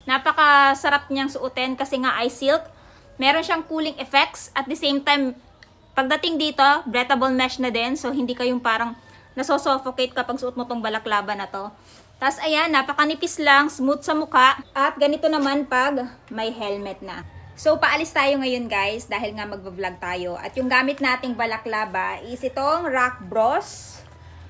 Napakasarap niyang suotin kasi nga ay silk. Meron siyang cooling effects. At the same time, pagdating dito, breathable mesh na din. So, hindi kayong parang nasosuffocate kapag suot mo tong balaklava na to. Tapos, ayan, napakanipis lang, smooth sa mukha. At ganito naman pag may helmet na. So, paalis tayo ngayon guys dahil nga magbablog tayo. At yung gamit nating balaklava is itong Rock Bros.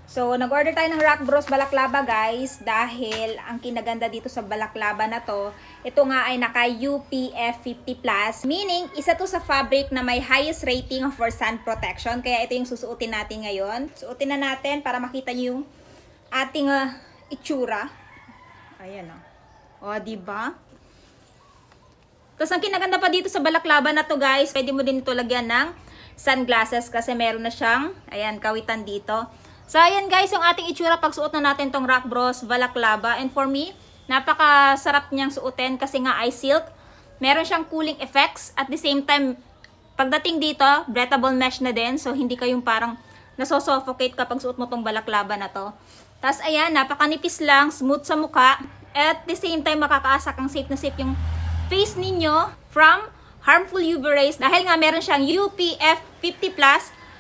So, nag-order tayo ng Rock Bros balaklava guys dahil ang kinaganda dito sa balaklava na to, ito nga ay naka UPF 50+, meaning isa to sa fabric na may highest rating for sun protection. Kaya ito yung susuotin natin ngayon. Suotin na natin para makita nyo yung ating itsura. Ayan o. O, diba? Tapos ang kinaganda pa dito sa balaklava na to guys, pwede mo din ito lagyan ng sunglasses kasi meron na siyang, ayan, kawitan dito. So, ayan guys, yung ating itsura pag suot na natin tong Rock Bros balaklava. And for me, napakasarap niyang suotin kasi nga ay silk. Meron siyang cooling effects. At the same time, pagdating dito, breathable mesh na din. So, hindi kayong parang nasosuffocate kapag suot mo tong balaklava na to. Tapos, ayan, napakanipis lang, smooth sa mukha. At the same time, makakaasa kang safe na safe yung face ninyo from harmful UV rays. Dahil nga meron siyang UPF 50+,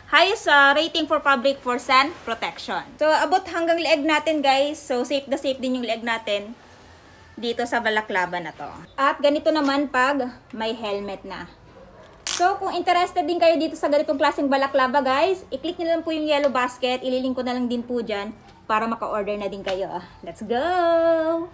highest rating for fabric for sun protection. So, abot hanggang leeg natin guys. So, safe na safe din yung leeg natin dito sa balaklava na to. At ganito naman pag may helmet na. So, kung interested din kayo dito sa ganitong klaseng balaklava guys, i-click nyo lang po yung yellow basket. Ililink ko na lang din po dyan para maka-order na din kayo. Let's go!